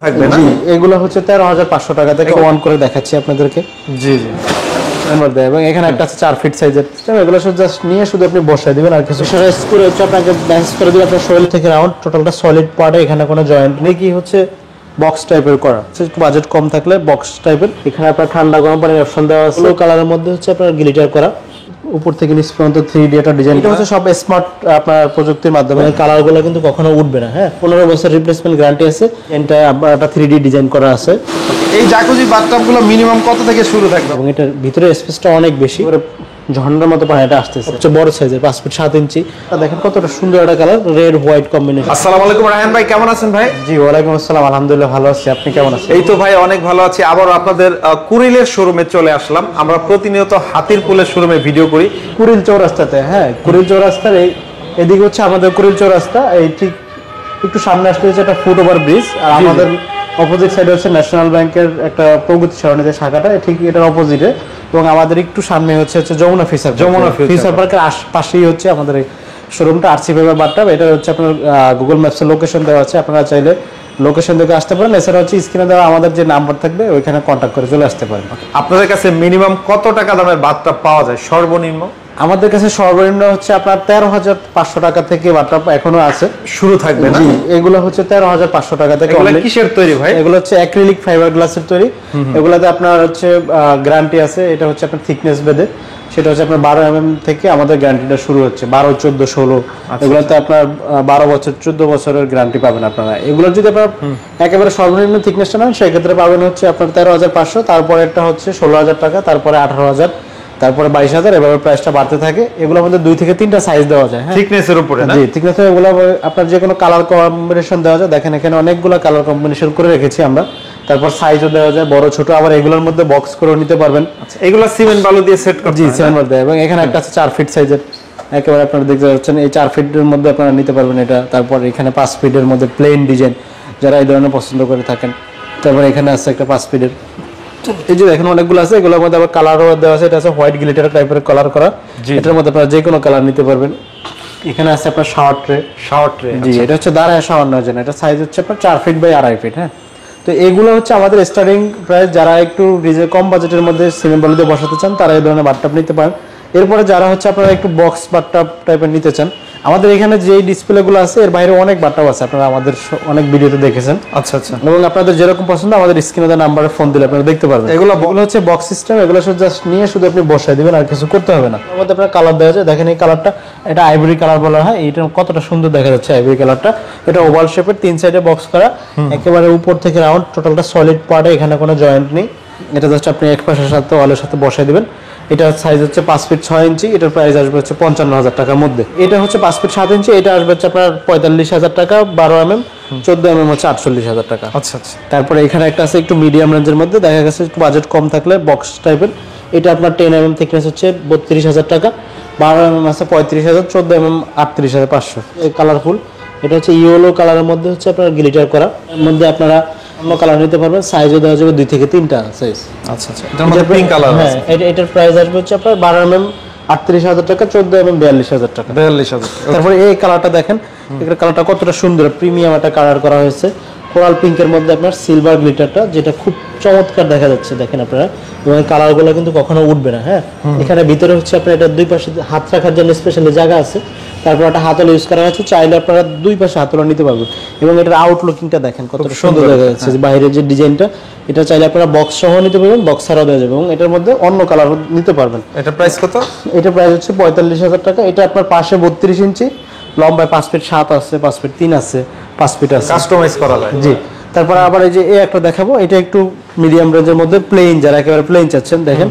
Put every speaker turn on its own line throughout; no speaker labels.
থাকবে না?
জি, এগুলো হচ্ছে 13,500 টাকা থেকে অন করে দেখাচ্ছি আপনাদেরকে।
জি জি।
এবং এখানে একটা আছে 4 ফিট সাইজের সিস্টেম। এগুলো শুধু জাস্ট নিয়ে শুধু আপনি বসায় দিবেন আর কিছু সাইজ করে হচ্ছে আপনাকে ব্যালেন্স করে দিবে আপনার শরীর থেকে রাউন্ড টোটালটা সলিড পার্টে, এখানে কোনো জয়েন্ট নেই। কি হচ্ছে বক্স টাইপের করা, একটু বাজেট কম থাকলে বক্স টাইপের। এখানে আপনার ঠান্ডা গরম পানির অপশন দেওয়া আছে। ব্লু কালারের মধ্যে হচ্ছে আপনার গ্লিটার করা, উপর থেকে নিচ পর্যন্ত 3D একটা ডিজাইন। এটা হচ্ছে সব স্মার্ট আপনার প্রযুক্তির মাধ্যমে। কালারগুলো কিন্তু কখনো উঠবে না। হ্যাঁ, 15 বছর রিপ্লেসমেন্ট গ্যারান্টি আছে। এটা আপনার একটা 3D ডিজাইন করা আছে।
এই জাকুজি বাথটাবগুলো মিনিমাম কত থেকে শুরু থাকবে?
এবং এটার ভিতরে স্পেসটা অনেক বেশি, ঝর্ণার মতো পানিটা আসতেছে। সবচেয়ে বড় সাইজের 5 ফিট 7 ইঞ্চি। দেখেন কতটা সুন্দর একটা কালার, রেড হোয়াইট কম্বিনেশন।
আসসালামু আলাইকুম রায়হান ভাই, কেমন আছেন ভাই?
জি ওয়ালাইকুম আসসালাম, আলহামদুলিল্লাহ ভালো আছি। আপনি কেমন আছেন?
এই তো ভাই অনেক ভালো আছি। আবার আপনাদের কুরিলের শোরুমে চলে আসলাম। আমরা প্রতিনিয়ত হাতিরপুলের শোরুমে ভিডিও করি।
কুড়িল চৌরাস্তাতে। হ্যাঁ, কুড়িল চৌরাস্তার এদিকে হচ্ছে আমাদের কুড়িল চৌরাস্তা। এই ঠিক একটু সামনে আসতে হচ্ছে একটা ফুট ওভার ব্রিজ, আর আমাদের অপোজিট সাইডে হচ্ছে ন্যাশনাল ব্যাংকের একটা প্রগতি সরণি যে শাখাটা, ঠিক এটার অপোজিটে। এবং আমাদের একটু সামনে হচ্ছে যমুনা ফিচার পার্কের পাশেই হচ্ছে আমাদের এই শোরুমটা, আরসি ফাইবার বাথটাব। এটা হচ্ছে আপনার গুগল ম্যাপসের লোকেশন দেওয়া আছে, আপনারা চাইলে লোকেশন দেখে আসতে পারেন। এছাড়া হচ্ছে স্ক্রিনে দেওয়া আমাদের যে নাম্বার থাকবে ওইখানে কন্ট্যাক্ট করে চলে আসতে পারেন।
আপনাদের কাছে মিনিমাম কত টাকা দামের বাথটাব পাওয়া যায় সর্বনিম্ন?
আমাদের কাছে সর্বনিম্ন হচ্ছে আপনার 13,500 টাকা থেকে বাথটাব এখনো আছে,
শুরু থাকবে না?
জি, এগুলো হচ্ছে 13,500 টাকা থেকে।
এগুলো কিসের তৈরি ভাই?
এগুলো হচ্ছে অ্যাক্রিলিক ফাইবার গ্লাসের তৈরি। এগুলোতে আপনার হচ্ছে গ্যারান্টি আছে। এটা হচ্ছে আপনার থিকনেস বেদে, সেটা হচ্ছে আপনার 12 mm থেকে আমাদের গ্যারান্টিটা শুরু হচ্ছে। 12, 14, 16 এগুলোতে আপনার 12 বছর 14 বছরের গ্যারান্টি পাবেন আপনারা। এগুলোর যদি আপনার একেবারে সর্বনিম্ন থিকনেসটা নেন সেক্ষেত্রে পাবেন হচ্ছে আপনার 13,500, তারপরে একটা হচ্ছে 16,000 টাকা, তারপরে 18,000, তারপরে 22,000, এভাবে প্রাইসটা বাড়তে থাকে। এগুলোর মধ্যে 2 থেকে 3টা সাইজ দেওয়া যায়।
থিকনেসের উপরে না?
জি, থিকনেস এগুলো আপনার যে কোনো কালার কম্বিনেশন দেওয়া যায়। দেখেন এখানে অনেকগুলো কালার কম্বিনেশন করে রেখেছি আমরা। তারপর সাইজও দেওয়া যায়, বড় ছোট, আবার এগুলোর মধ্যে বক্স করে নিতে পারবেন।
আচ্ছা, এগুলো সিমেন্ট বালু দিয়ে সেট করতে
জি,
হয় না?
সিমেন্ট বালু দেয়। এবং এখানে একটা আছে 4 ফিট সাইজের, একেবারে আপনারা দেখতে পাচ্ছেন এই 4 ফিটের মধ্যে আপনারা নিতে পারবেন এটা। তারপর এখানে 5 ফিটের মধ্যে প্লেন ডিজাইন, যারা এই ধরনের পছন্দ করে থাকেন। তারপর এখানে আছে একটা 5 ফিটের, এই যে দেখেন অনেকগুলো আছে। এগুলোর মধ্যে আবার কালারও দেওয়া আছে। এটা আছে হোয়াইট গ্লিটার টাইপের কালার করা। এটার মধ্যে আপনারা যে কোনো কালার নিতে পারবেন। এখানে আছে আপনার শাওয়ার ট্রে। জি, এটা হচ্ছে দাঁড়ায় শাওয়ার নেওয়ার জন্য। এটা সাইজ হচ্ছে আপনার 4 ফিট বাই 2.5 ফিট। হ্যাঁ, তো এগুলো হচ্ছে আমাদের স্টার্টিং প্রাইস। যারা একটু কম বাজেটের মধ্যে সিমেন্ট বালু দিয়ে বসাতে চান তারা এই ধরনের বাথটাব নিতে পারেন। এরপরে যারা হচ্ছে আপনারা একটু বক্স বাথটাব টাইপের নিতে চান, আমাদের এখানে যে ডিসপ্লেগুলো আছে এর বাইরে অনেক বাথটাব আছে, আপনারা আমাদের অনেক ভিডিওতে দেখেছেন।
আচ্ছা আচ্ছা।
এবং আপনাদের যেরকম পছন্দ আমাদের স্ক্রিনে দেওয়া নাম্বারে ফোন দিলে আপনারা দেখতে পারবেন। এগুলো হচ্ছে বক্স সিস্টেম। এগুলো শুধু জাস্ট নিয়ে শুধু আপনি বসায় দিবেন, আর কিছু করতে হবে না। আমাদের আপনার কালার দেওয়া যায়। দেখেন এই কালারটা, এটা আইভরি কালার বলা হয়। এটা কতটা সুন্দর দেখা যাচ্ছে আইভরি কালারটা। এটা ওভাল শেপের, 3 সাইডে বক্স করা, একেবারে উপর থেকে রাউন্ড, টোটালটা সলিড পার্টে, এখানে কোনো জয়েন্ট নেই। এটা জাস্ট আপনি এক পাশের সাথে ওয়ালের সাথে বসায় দিবেন। এটার সাইজ হচ্ছে 5 ফিট 6 ইঞ্চি। এটার প্রাইস আসবে হচ্ছে 55,000 টাকার মধ্যে। এটা হচ্ছে 5 ফিট 7 ইঞ্চি। এটা আসবে হচ্ছে আপনার 45,000 টাকা। 12 mm, 14 mm হচ্ছে 48,000 টাকা।
আচ্ছা আচ্ছা।
তারপরে এখানে একটা আছে একটু মিডিয়াম রেঞ্জের মধ্যে, দেখা গেছে একটু বাজেট কম থাকলে বক্স টাইপের। এটা আপনার 10 mm থিকনেস হচ্ছে 32,000 টাকা। 12 mm আছে 35,000, 14 mm 38,500। এই কালারফুল, এটা হচ্ছে ইয়েলো কালারের মধ্যে হচ্ছে আপনার গ্লিটার করা। এর মধ্যে আপনারা অন্য কালার নিতে পারবেন। সাইজও দেওয়া যাবে 2 থেকে 3টা সাইজ।
আচ্ছা আচ্ছা। এটার মধ্যে পিঙ্ক কালার আছে।
হ্যাঁ, এটার প্রাইস আসবে হচ্ছে আপনার 12 mm 38,000 টাকা, 14 mm 42,000 টাকা।
42,000।
তারপরে এই কালারটা দেখেন, এটার কালারটা কতটা সুন্দর, প্রিমিয়াম একটা কালার করা হয়েছে। কোরাল পিঙ্কের মধ্যে আপনার সিলভার গ্লিটারটা, যেটা খুব চমৎকার দেখা যাচ্ছে দেখেন আপনারা। এবং এই কালারগুলো কিন্তু কখনো উঠবে না। হ্যাঁ, এখানে ভিতরে হচ্ছে আপনার এটা 2 পাশে হাত রাখার জন্য স্পেশালি জায়গা আছে। তারপর একটা হাতল ইউজ করা হয়েছে, চাইলে আপনারা 2 পাশে হাতল নিতে পারবেন। এবং এটার আউটলুকিংটা দেখেন কতটা সুন্দর দেখা যাচ্ছে, যে বাইরের যে ডিজাইনটা, এটা চাইলে আপনারা বক্স সহ নিতে পারবেন, বক্স ছাড়াও দেওয়া যাবে। এবং এটার মধ্যে অন্য কালার নিতে পারবেন।
এটা প্রাইস কত?
এটা প্রাইস হচ্ছে 45,000 টাকা। এটা আপনার পাশে 32 ইঞ্চি, লম্বায় 5 ফিট 7 আছে, 5 ফিট 3 আছে, 5 ফিট আছে,
কাস্টমাইজ করা যায়।
জি। তারপর আবার এই যে একটা দেখাবো, এটা একটু মিডিয়াম রেঞ্জের মধ্যে প্লেন, যারা একেবারে প্লেন চাচ্ছেন। দেখেন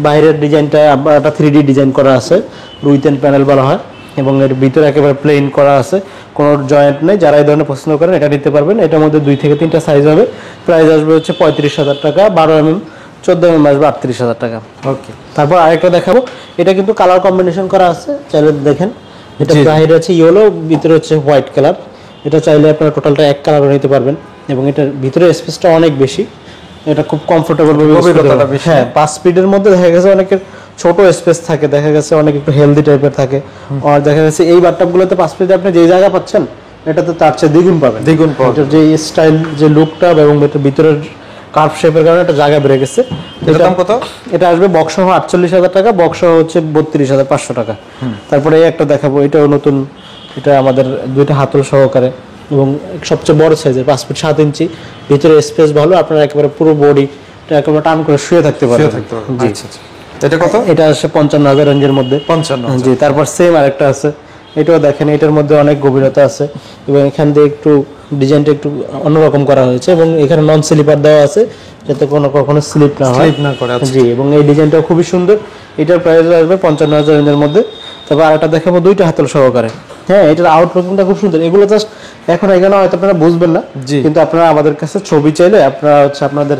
বাইরের ডিজাইনটা একটা 3D ডিজাইন করা আছে, রুইতেন প্যানেল বলা হয়। এবং এর ভিতরে একেবারে প্লেন করা আছে, কোনো জয়েন্ট নেই। যারা এই ধরনের পছন্দ করেন এটা নিতে পারবেন। এটার মধ্যে 2 থেকে 3টা সাইজ হবে। প্রাইস আসবে হচ্ছে 35,000 টাকা। 12 mm, 14 mm আসবে 38,000 টাকা।
ওকে।
তারপর আরেকটা দেখাবো, এটা কিন্তু কালার কম্বিনেশন করা আছে, চাইলে দেখেন। এটা বাইরে আছে ইয়েলো, ভিতরে হচ্ছে হোয়াইট কালার। এটা চাইলে আপনারা টোটালটা এক কালারও নিতে পারবেন। এবং এটার ভিতরে স্পেসটা অনেক বেশি, এটা খুব কমফোর্টেবল ভাবে ইউজ করতে পারবেন। হ্যাঁ, 5 ফিটের মধ্যে দেখা গেছে অনেকের ছোট স্পেস থাকে, দেখা গেছে অনেক একটু হেলদি টাইপের থাকে। আর দেখা গেছে এই বাথটাবগুলোতে 5 ফিটে আপনি যে জায়গা পাচ্ছেন এটাতে তার চেয়ে দ্বিগুণ পাবেন।
দ্বিগুণ পাওয়া
এটার যে স্টাইল, যে লুকটা এবং এটার ভিতরের কার্ভ শেপের কারণে একটা জায়গা বেড়ে গেছে।
এটার দাম কত?
এটা আসবে বক্স সহ 48,000 টাকা, বক্স সহ হচ্ছে 32,500 টাকা। তারপরে এই একটা দেখাবো, এটাও নতুন, এটা আমাদের দুইটা হাতল সহকারে এবং সবচেয়ে বড় সাইজের 5 ফিট 7 ইঞ্চি, ভিতরে স্পেস ভালো, আপনারা একেবারে পুরো বডি একেবারে টান করে শুয়ে থাকতে পারবেন। জি।
আচ্ছা আচ্ছা, এটা কত?
এটা আসছে 55,000 রেঞ্জের মধ্যে।
55।
জি। তারপর সেম আরেকটা আছে, এটাও দেখেন, এটার মধ্যে অনেক গভীরতা আছে এবং এখান দিয়ে একটু ডিজাইনটা একটু অন্যরকম করা হয়েছে এবং এখানে নন স্লিপার দেওয়া আছে যাতে কখনো স্লিপ না হয়।
স্লিপ না করে।
জি। এবং এই ডিজাইনটাও খুবই সুন্দর। এটার প্রাইস আসবে 55,000 রেঞ্জের মধ্যে। তারপর আরেকটা দেখাবো দুইটা হাতল সহকারে। হ্যাঁ, এটার আউটলুকিংটা খুব সুন্দর। এগুলো জাস্ট এখন এখানে হয়তো আপনারা বুঝবেন না, কিন্তু আপনারা আমাদের কাছে ছবি চাইলে আপনারা হচ্ছে আপনাদের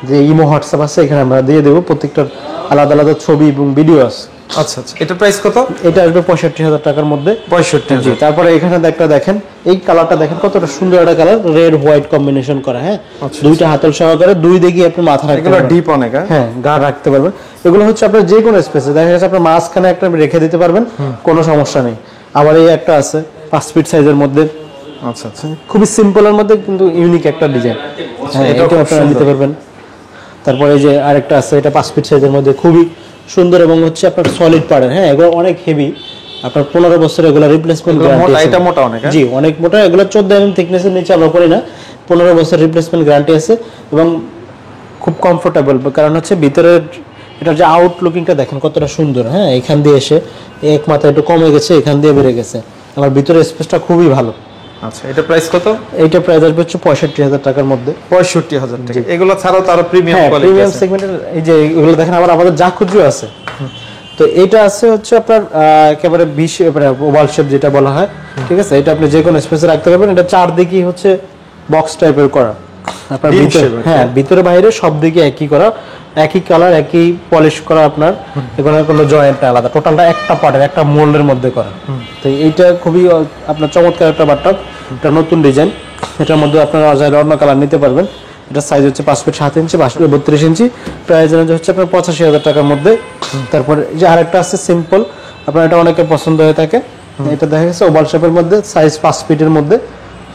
যে ইমো হোয়াটসঅ্যাপ আছে এখানে আমরা দিয়ে দেবো, প্রত্যেকটার আলাদা আলাদা ছবি এবং ভিডিও আছে।
আচ্ছা আচ্ছা, এটা প্রাইস কত?
এটা আসবে 65,000 টাকার মধ্যে।
65।
জি। তারপরে এখানে একটা দেখেন, এই কালারটা দেখেন কতটা সুন্দর একটা কালার, রেড হোয়াইট কম্বিনেশন করা। হ্যাঁ, দুইটা হাতল সহকারে, দুই দিকে আপনি মাথা রাখতে
এগুলো
পারবেন।
ডিপ অনেক।
হ্যাঁ, গা রাখতে পারবেন। এগুলো হচ্ছে আপনার যে কোনো স্পেসে, দেখা যাচ্ছে আপনার মাঝখানে একটা রেখে দিতে পারবেন, কোনো সমস্যা নেই। আবার এই একটা আছে 5 ফিট সাইজের মধ্যে।
আচ্ছা আচ্ছা,
খুবই সিম্পলের মধ্যে কিন্তু ইউনিক একটা ডিজাইন। হ্যাঁ, এটা আপনারা নিতে পারবেন। তারপরে এই যে আরেকটা আছে, এটা 5 ফিট সাইজের মধ্যে, খুবই সুন্দর এবং হচ্ছে আপনার সলিড পাড়ের। হ্যাঁ, এগুলো অনেক হেভি, আপনার 15 বছর এগুলো রিপ্লেসমেন্ট গ্যারান্টি আছে।
এটা মোটা অনেক।
জি, অনেক মোটা। এগুলো 14 mm থিকনেসের নিচে আমরা করি না। 15 বছর রিপ্লেসমেন্ট গ্যারান্টি আছে এবং খুব কমফোর্টেবল, কারণ হচ্ছে ভিতরের এটার যে আউটলুকিংটা দেখেন কতটা সুন্দর। হ্যাঁ, এখান দিয়ে এসে এক মাথা একটু কমে গেছে, এখান দিয়ে বেড়ে গেছে। আমার ভিতরের স্পেসটা খুবই ভালো।
আচ্ছা, এটা প্রাইস কত?
এইটা প্রাইস আসবে হচ্ছে 65,000 টাকার মধ্যে।
65,000 টাকা। এগুলো ছাড়াও তার প্রিমিয়াম কোয়ালিটি
প্রিমিয়াম
আছে।
সেগমেন্টের এই যে এগুলো দেখেন, আবার আমাদের জাকুজি আছে। তো এটা আছে হচ্ছে আপনার একেবারে 20 ওভাল শেপ যেটা বলা হয়। ঠিক আছে, এটা আপনি যে কোনো স্পেসে রাখতে পারবেন। এটা চারদিকেই হচ্ছে বক্স টাইপের করা, আপনার ভিতরে, হ্যাঁ, ভিতরে বাইরে সব দিকে একই করা, একই কালার, একই পলিশ করা। আপনার এখানে কোনো জয়েন্ট আলাদা, টোটালটা একটা পার্টের একটা মোল্ডের মধ্যে করা। তো এইটা খুবই আপনার চমৎকার একটা বাটটপ, এটা নতুন ডিজাইন। এটার মধ্যে আপনারা অন্য কালার নিতে পারবেন। এটা সাইজ হচ্ছে 5 ফিট 7 ইঞ্চি, 32 ইঞ্চি। প্রাইস রেঞ্জ হচ্ছে আপনার 85,000 টাকার মধ্যে। তারপর যে আরেকটা আছে সিম্পল, আপনার এটা অনেকে পছন্দ হয়ে থাকে। এটা দেখা গেছে ওভাল শেপের মধ্যে, সাইজ 5 ফিটের মধ্যে।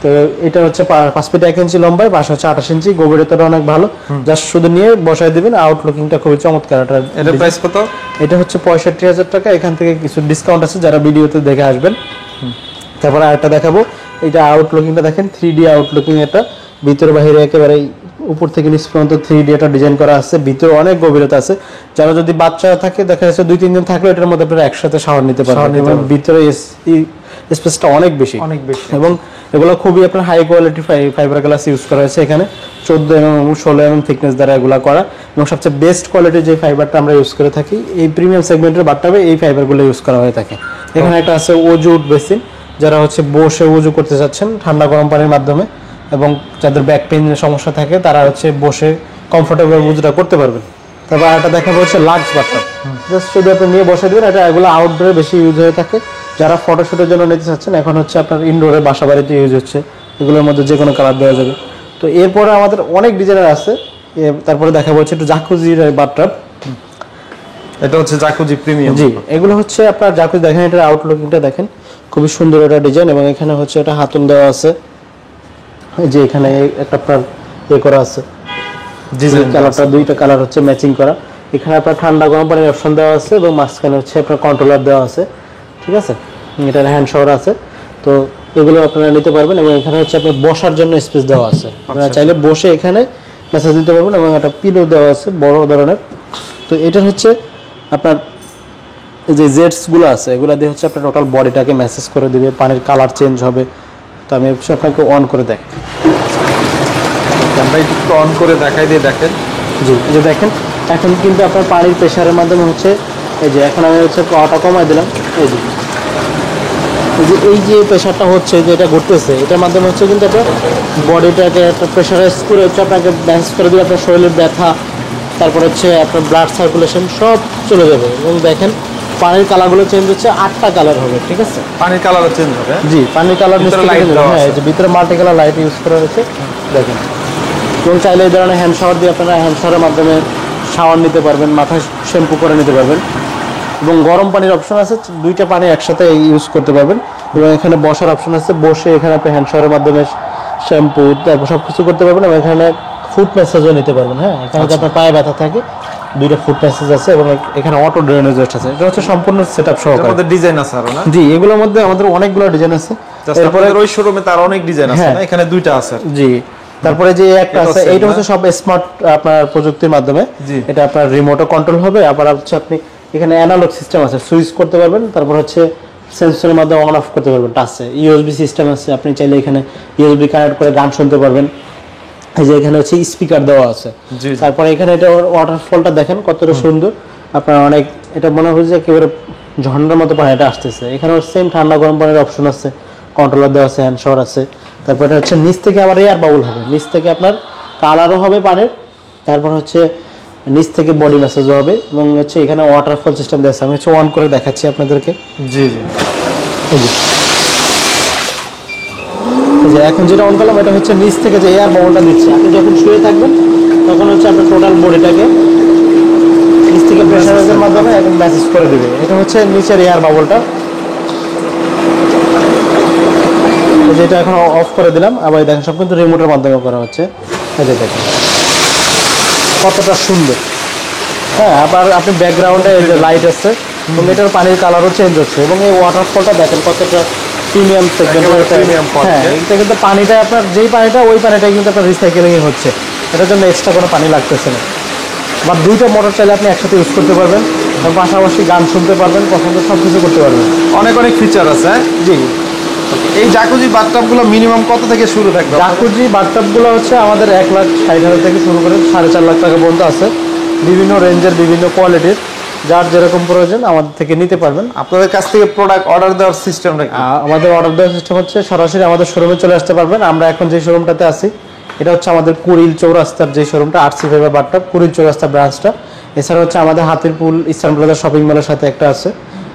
তো এটা হচ্ছে 5 ফিট 1 ইঞ্চি লম্বায়, পাশে হচ্ছে 28 ইঞ্চি, গভীরতাটা অনেক ভালো। জাস্ট শুধু নিয়ে বসায় দিবেন, আউটলুকিংটা খুবই চমৎকার।
এটা প্রাইস কত?
এটা হচ্ছে 65,000 টাকা। এখান থেকে কিছু ডিসকাউন্ট আছে যারা ভিডিওতে দেখে আসবেন। তারপর আরেকটা দেখাবো, এটা আউটলুকিংটা দেখেন, 3D আউটলুকিং। এটা ভিতরে বাইরে একেবারে উপর থেকে নিচ পর্যন্ত 3D একটা ডিজাইন করা আছে। ভিতরে অনেক গভীরতা আছে। যারা যদি বাচ্চা থাকে, দেখা যাচ্ছে 2-3 জন থাকলে এটার মধ্যে আপনারা একসাথে শাওয়ার নিতে পারবেন এবং ভিতরে স্পেসটা অনেক বেশি এবং এগুলো খুবই আপনার high quality fibre glass use করা হয়েছে। এখানে 14 mm এবং 16 mm থিকনেস দ্বারা এগুলো করা এবং সবচেয়ে বেস্ট কোয়ালিটির যে ফাইবারটা আমরা ইউজ করে থাকি এই প্রিমিয়াম সেগমেন্টের বাথটাবে এই ফাইবারগুলো ইউজ করা হয়ে থাকে। এখানে একটা আছে ওজু বেসিন, যারা হচ্ছে বসে উজু করতে চাচ্ছেন ঠান্ডা গরম পানির মাধ্যমে, এবং যাদের ব্যাক পেইনের সমস্যা থাকে তারা হচ্ছে বসে কমফোর্টেবল উজুটা করতে পারবেন। তারপর আরেকটা দেখাবো হচ্ছে লাক্স বাথটাব, জাস্ট শুধু আপনি নিয়ে বসে দেবেন। এটা এগুলো আউটডোরে বেশি ইউজ হয়ে থাকে। যারা ফটোশুটের জন্য নিতে চাচ্ছেন, এখন হচ্ছে আপনার ইনডোরে বাসা বাড়িতে ইউজ হচ্ছে, এগুলোর মধ্যে যে কোনো কালার দেওয়া যাবে। তো এরপরে আমাদের অনেক ডিজাইনের আছে। তারপরে দেখাবো হচ্ছে একটু জাকুজির বাথটাব।
এটা হচ্ছে জাকুজি প্রিমিয়াম।
জি, এগুলো হচ্ছে আপনার জাকুজি দেখেন, এটার আউটলুকিংটা দেখেন, খুবই সুন্দর একটা ডিজাইন এবং এখানে হচ্ছে এটা হাতল দেওয়া আছে। যে এখানে একটা আপনার করা আছে, কালারটা দুইটা কালার হচ্ছে ম্যাচিং করা। এখানে আপনার ঠান্ডা গরম পানির অপশন দেওয়া আছে এবং মাঝখানে হচ্ছে আপনার কন্ট্রোলার দেওয়া আছে। ঠিক আছে, এটার হ্যান্ড শাওয়ার আছে। তো এগুলো আপনারা নিতে পারবেন এবং এখানে হচ্ছে আপনার বসার জন্য স্পেস দেওয়া আছে। আপনারা চাইলে বসে এখানে ম্যাসেজ দিতে পারবেন এবং একটা পিলো দেওয়া আছে বড় ধরনের। তো এটা হচ্ছে আপনার যে জেটসগুলো আছে, এগুলো দিয়ে হচ্ছে আপনার টোটাল বডিটাকে ম্যাসেজ করে দিবে, পানির কালার চেঞ্জ হবে। তো আমি হচ্ছে আপনাকে অন করে দেখ,
আমরা একটু অন করে দেখাই দিয়ে দেখেন।
জি, এই যে দেখেন এখন কিন্তু আপনার পানির প্রেশারের মাধ্যমে হচ্ছে এই যে এখন আমি হচ্ছে পাওয়াটা কমাই দিলাম। এই যে প্রেশারটা হচ্ছে, যে এটা ঘুরতেছে, এটার মাধ্যমে হচ্ছে কিন্তু আপনার বডিটাকে একটা প্রেশারাইজ করে হচ্ছে আপনাকে ব্যালেন্স করে দিবে। আপনার শরীরের ব্যথা, তারপর হচ্ছে আপনার ব্লাড সার্কুলেশন সব চলে যাবে। এবং দেখেন পানির কালারগুলো চেঞ্জ হচ্ছে, 8টা কালার হবে। ঠিক আছে,
পানির কালার চেঞ্জ হবে।
জি, পানির কালার হ্যাঁ, যে ভিতরে মাল্টি কালার লাইট ইউজ করা হয়েছে দেখেন। এবং চাইলে এই ধরনের হ্যান্ড শাওয়ার দিয়ে আপনারা হ্যান্ড শাওয়ারের মাধ্যমে শাওয়ার নিতে পারবেন, মাথায় শ্যাম্পু করে নিতে পারবেন। এবং গরম পানির অপশন আছে, দুইটা পানি একসাথে ইউজ করতে পারবেন। এবং এখানে বসার অপশন আছে, বসে এখানে আপনি হ্যান্ড শাওয়ারের মাধ্যমে শ্যাম্পু তারপর সব কিছু করতে পারবেন। এবং এখানে ফুট ম্যাসাজও নিতে পারবেন। হ্যাঁ, এখানে যদি আপনার পায়ে ব্যথা থাকে দুইটা ফুট ম্যাসাজ আছে এবং এখানে অটো ড্রেনেজ আছে। এটা হচ্ছে সম্পূর্ণ সেটআপ সহকারে।
আমাদের ডিজাইন আছে আরো না?
জি, এগুলোর মধ্যে আমাদের অনেকগুলো ডিজাইন আছে।
এরপরে ওই শোরুমে তার অনেক ডিজাইন আছে না, এখানে দুইটা আছে।
জি, তারপরে যে একটা আছে এইটা হচ্ছে সব স্মার্ট আপনার প্রযুক্তির মাধ্যমে। এটা আপনার রিমোটও কন্ট্রোল হবে, আবার হচ্ছে আপনি এখানে অ্যানালগ সিস্টেম আছে, সুইচ করতে পারবেন, তারপর হচ্ছে সেন্সরের মাধ্যমে অন অফ করতে পারবেন টাচে। ইউএসবি সিস্টেম আছে, আপনি চাইলে এখানে ইউএসবি কানেক্ট করে গান শুনতে পারবেন। এই যে এখানে হচ্ছে স্পিকার দেওয়া আছে। তারপরে এখানে এটা ওয়াটারফলটা দেখেন কতটা সুন্দর, আপনার অনেক এটা মনে হয় যে একেবারে ঝর্ণার মতো পানিটা আসতেছে। এখানে সেম ঠান্ডা গরম পানির অপশন আছে, কন্ট্রোলার দেওয়া আছে, হ্যান্ড শাওয়ার আছে। তারপর এটা হচ্ছে নিচ থেকে আবার এয়ার বাবল হবে, নিচ থেকে আপনার কালারও হবে পানির, তারপর হচ্ছে নিচ থেকে বডি ম্যাসাজও হবে। এবং হচ্ছে এখানে ওয়াটারফল সিস্টেম দেওয়া আছে, আমি হচ্ছে অন করে দেখাচ্ছি আপনাদেরকে।
জি জি,
এই যে এখন যেটা অন করলাম এটা হচ্ছে নিচ থেকে যে এয়ার বাবলটা দিচ্ছে, আপনি যখন শুয়ে থাকবেন তখন হচ্ছে আপনার টোটাল বডিটাকে নিচ থেকে প্রেসারের মাধ্যমে এখন ম্যাসেজ করে দেবে। এটা হচ্ছে নিচের এয়ার বাবলটা, যেটা এখন অফ করে দিলাম। আবার দেখেন সব কিন্তু রিমোটের মাধ্যমে করা হচ্ছে। এই যে দেখেন কতটা সুন্দর। হ্যাঁ, আবার আপনি ব্যাকগ্রাউন্ডে এই যে লাইট আছে এবং এটার পানির কালারও চেঞ্জ হচ্ছে। এবং এই ওয়াটারফলটা দেখেন কতটা প্রিমিয়াম সেগমেন্টের। হ্যাঁ, এটা কিন্তু পানিটা আপনার যেই পানিটা ওই পানিটাই কিন্তু আপনার রিসাইকেলিং হচ্ছে, এটার জন্য এক্সট্রা কোনো পানি লাগতেছে না। বা দুইটা মোটর চাইলে আপনি একসাথে ইউজ করতে পারবেন, এবং পাশাপাশি গান শুনতে পারবেন, পছন্দ সব কিছু করতে পারবেন।
অনেক অনেক ফিচার আছে।
জি,
এই জাকুজি বাথটাবগুলো মিনিমাম কত থেকে শুরু থাকবে?
জাকুজি বাথটাবগুলো হচ্ছে আমাদের 1,60,000 থেকে শুরু করে 4.5 লাখ টাকা পর্যন্ত আছে, বিভিন্ন রেঞ্জের বিভিন্ন কোয়ালিটির। যার যেরকম প্রয়োজন আমাদের থেকে নিতে পারবেন।
আপনাদের কাছ থেকে প্রোডাক্ট অর্ডার দেওয়ার সিস্টেম নাকি?
আমাদের অর্ডার দেওয়ার সিস্টেম হচ্ছে সরাসরি আমাদের শোরুমে চলে আসতে পারবেন। আমরা এখন যে শোরুমটাতে আছি এটা হচ্ছে আমাদের কুড়িল চৌরাস্তার যে শোরুমটা, আরসি ফাইবার বাথটাব কুড়িল চৌরাস্তা ব্রাঞ্চটা। এছাড়া হচ্ছে আমাদের হাতিরপুল ইস্টার্ন প্লাজা শপিং মলের সাথে একটা আছে,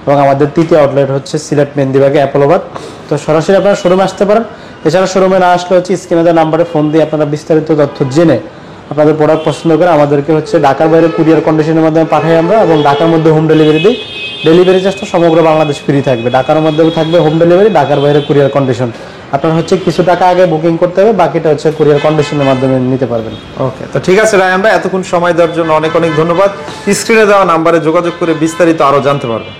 এবং আমাদের তৃতীয় আউটলেট হচ্ছে সিলেট মেহেন্দিবাগে অ্যাপোলোবাদ। তো সরাসরি আপনারা শোরুমে আসতে পারেন। এছাড়া শোরুমে না আসলে হচ্ছে স্ক্রিনে দেওয়া নাম্বারে ফোন দিয়ে আপনারা বিস্তারিত তথ্য জেনে আপনাদের প্রোডাক্ট পছন্দ করে আমাদেরকে হচ্ছে ঢাকার বাইরে কুরিয়ার কন্ডিশনের মাধ্যমে পাঠাই আমরা, এবং ঢাকার মধ্যে হোম ডেলিভারি দিই। ডেলিভারি চার্জটা সমগ্র বাংলাদেশ ফ্রি থাকবে। ঢাকার মধ্যেও থাকবে হোম ডেলিভারি, ঢাকার বাইরে কুরিয়ার কন্ডিশন। আপনার হচ্ছে কিছু টাকা আগে বুকিং করতে হবে, বাকিটা হচ্ছে কুরিয়ার কন্ডিশনের মাধ্যমে নিতে পারবেন।
ওকে, তো ঠিক আছে রায়হান ভাই, এতক্ষণ সময় দেওয়ার জন্য অনেক অনেক ধন্যবাদ। স্ক্রিনে দেওয়া নাম্বারে যোগাযোগ করে বিস্তারিত আরো জানতে পারবেন।